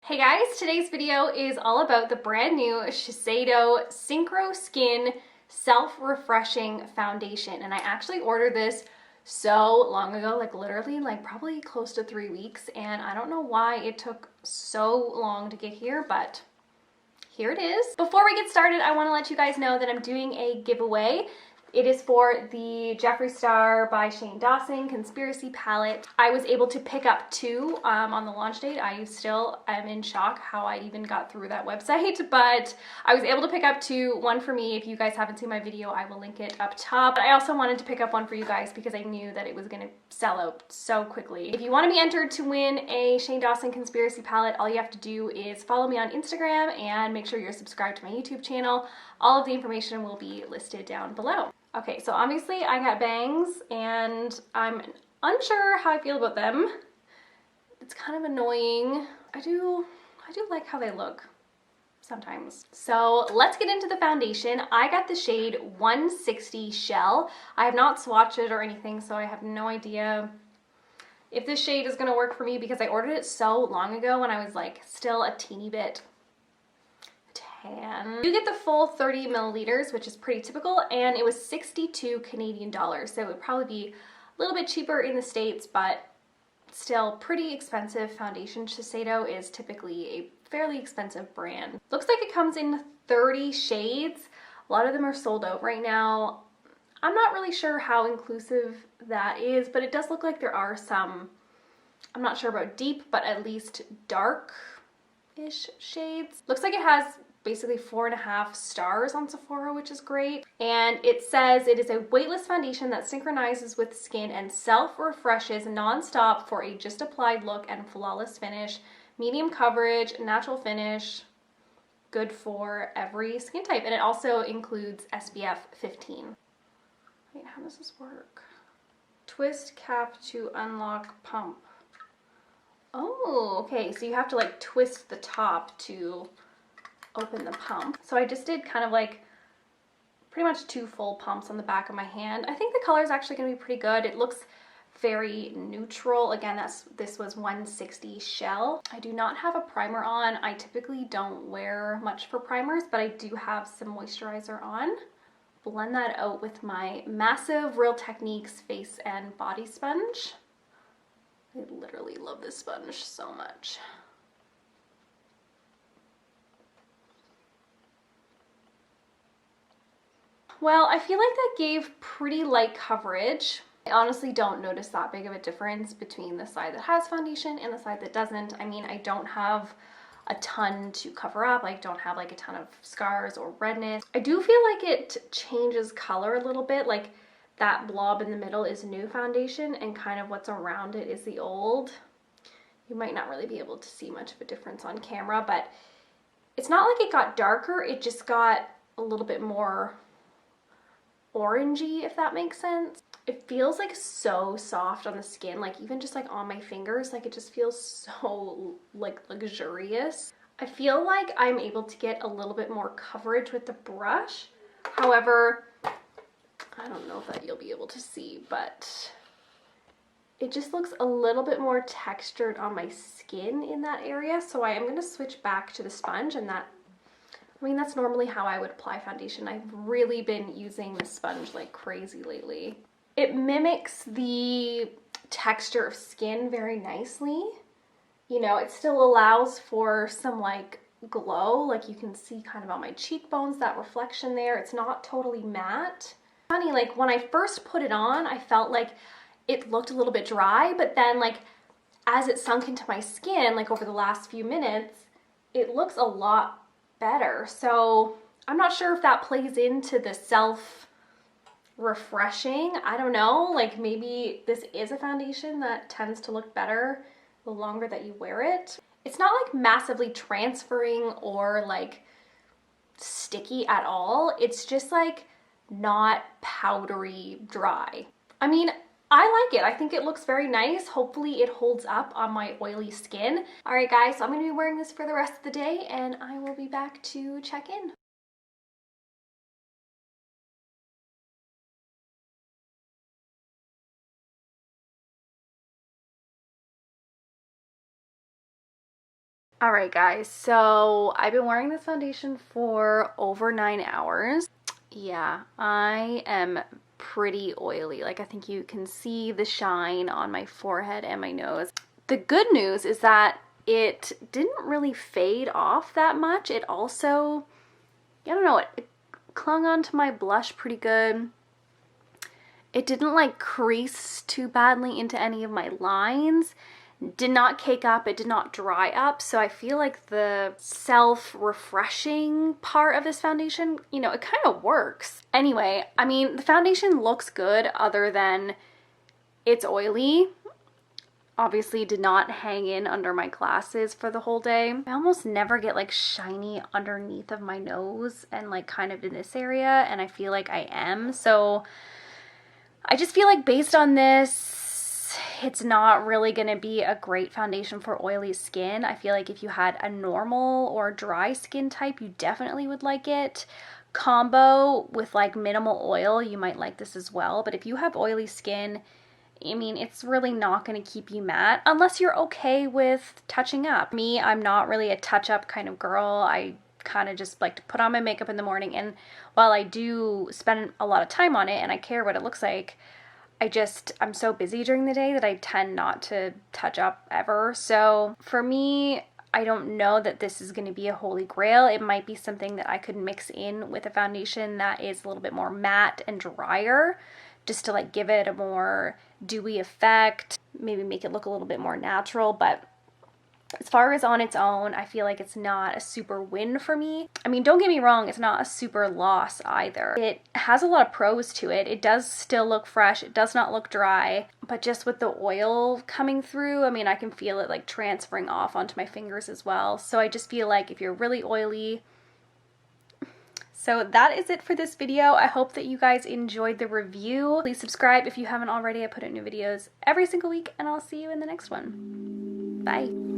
Hey guys, today's video is all about the brand new Shiseido Synchro Skin Self-Refreshing Foundation. And I actually ordered this so long ago, like literally like probably close to 3 weeks. And I don't know why it took so long to get here, but here it is. Before we get started, I want to let you guys know that I'm doing a giveaway. It is for the Jeffree Star by Shane Dawson Conspiracy Palette. I was able to pick up two on the launch date. I still am in shock how I even got through that website, but I was able to pick up two, one for me. If you guys haven't seen my video, I will link it up top. But I also wanted to pick up one for you guys because I knew that it was gonna sell out so quickly. If you want to be entered to win a Shane Dawson Conspiracy Palette, all you have to do is follow me on Instagram and make sure you're subscribed to my YouTube channel. All of the information will be listed down below. Okay, so obviously I got bangs and I'm unsure how I feel about them. It's kind of annoying. I do like how they look sometimes. So let's get into the foundation. I got the shade 160 Shell. I have not swatched it or anything, so I have no idea if this shade is gonna work for me because I ordered it so long ago when I was like still a teeny bit tan. You get the full 30 milliliters, which is pretty typical, and it was 62 Canadian dollars. So it would probably be a little bit cheaper in the States, but still pretty expensive foundation. Shiseido is typically a fairly expensive brand. Looks like it comes in 30 shades. A lot of them are sold out right now. I'm not really sure how inclusive that is, but it does look like there are some, I'm not sure about deep, but at least dark-ish shades. Looks like it has basically 4.5 stars on Sephora, which is great. And it says it is a weightless foundation that synchronizes with skin and self-refreshes non-stop for a just applied look and flawless finish. Medium coverage, natural finish, good for every skin type. And it also includes SPF 15. Wait, how does this work? Twist cap to unlock pump. Oh, okay, so you have to like twist the top to open the pump. So I just did kind of like pretty much 2 full pumps on the back of my hand. I think the color is actually going to be pretty good. It looks very neutral. Again, this was 160 Shell. I do not have a primer on. I typically don't wear much for primers, but I do have some moisturizer on. Blend that out with my massive Real Techniques face and body sponge. I literally love this sponge so much. Well, I feel like that gave pretty light coverage. I honestly don't notice that big of a difference between the side that has foundation and the side that doesn't. I mean, I don't have a ton to cover up. I don't have like a ton of scars or redness. I do feel like it changes color a little bit. Like that blob in the middle is new foundation and kind of what's around it is the old. You might not really be able to see much of a difference on camera, but it's not like it got darker. It just got a little bit more orangey, if that makes sense. It feels like so soft on the skin, like even just like on my fingers, like it just feels so like luxurious. I feel like I'm able to get a little bit more coverage with the brush. However, I don't know if that you'll be able to see, but it just looks a little bit more textured on my skin in that area. So I am going to switch back to the sponge, and I mean, that's normally how I would apply foundation. I've really been using the sponge like crazy lately. It mimics the texture of skin very nicely. You know, it still allows for some like glow, like you can see kind of on my cheekbones, that reflection there. It's not totally matte. Funny, like when I first put it on, I felt like it looked a little bit dry, but then like as it sunk into my skin, like over the last few minutes, it looks a lot better. So I'm not sure if that plays into the self-refreshing. I don't know, like maybe this is a foundation that tends to look better the longer that you wear it. It's not like massively transferring or like sticky at all. It's just like not powdery dry. I mean, I like it. I think it looks very nice. Hopefully it holds up on my oily skin. All right, guys, so I'm going to be wearing this for the rest of the day, and I will be back to check in. All right, guys, so I've been wearing this foundation for over 9 hours. Yeah, I am pretty oily. Like, I think you can see the shine on my forehead and my nose. The good news is that it didn't really fade off that much. It also, I don't know, it clung onto my blush pretty good. It didn't like crease too badly into any of my lines. Did not cake up, it did not dry up, so I feel like the self-refreshing part of this foundation, you know, it kind of works. Anyway, I mean, the foundation looks good other than it's oily. Obviously did not hang in under my glasses for the whole day. I almost never get like shiny underneath of my nose and like kind of in this area, and I feel like I am, so I just feel like based on this, it's not really going to be a great foundation for oily skin. I feel like if you had a normal or dry skin type, you definitely would like it. Combo with like minimal oil, you might like this as well. But if you have oily skin, I mean, it's really not going to keep you matte unless you're okay with touching up. Me, I'm not really a touch-up kind of girl. I kind of just like to put on my makeup in the morning, and while I do spend a lot of time on it and I care what it looks like, I'm so busy during the day that I tend not to touch up ever. So for me, I don't know that this is going to be a holy grail. It might be something that I could mix in with a foundation that is a little bit more matte and drier, just to like give it a more dewy effect, maybe make it look a little bit more natural. But as far as on its own, I feel like it's not a super win for me. I mean, don't get me wrong, it's not a super loss either. It has a lot of pros to it. It does still look fresh. It does not look dry, but just with the oil coming through, I mean, I can feel it like transferring off onto my fingers as well. So I just feel like if you're really oily. So that is it for this video. I hope that you guys enjoyed the review. Please subscribe if you haven't already. I put out new videos every single week, and I'll see you in the next one. Bye.